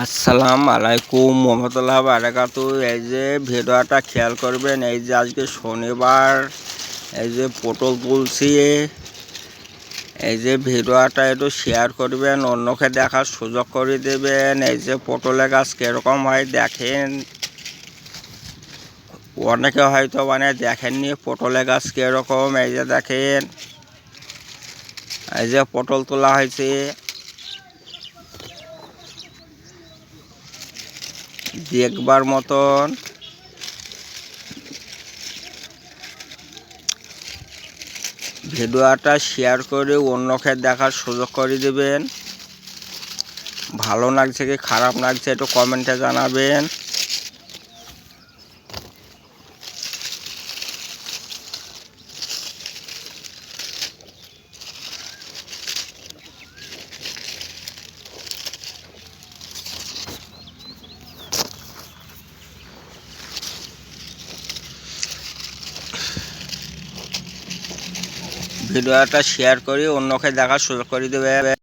আসসালামু আলাইকুম রহমতুল্লাহ বারাকাতু। এই যে ভিডিওটা খেয়াল করবেন, এই যে আজকে শনিবার, এই যে পটল তুলছি, এই যে ভিডিওটা একটু শেয়ার করবেন, অন্যকে দেখার সুযোগ করে দেবেন। এই যে পটলের গাছ কীরকম হয় দেখেন, অনেকে হয়তো দেখেননি পটলের গাছ কীরকম। এই যে দেখেন, এই যে পটল তোলা হয়েছে, দেখবার মতন। ভিডিওটা শেয়ার করে অন্যকে দেখার সুযোগ করে দেবেন। ভালো লাগছে কি খারাপ লাগছে একটু কমেন্টে জানাবেন। ভিডিওটা শেয়ার করে অন্যকে দেখার সুযোগ করে দেবে।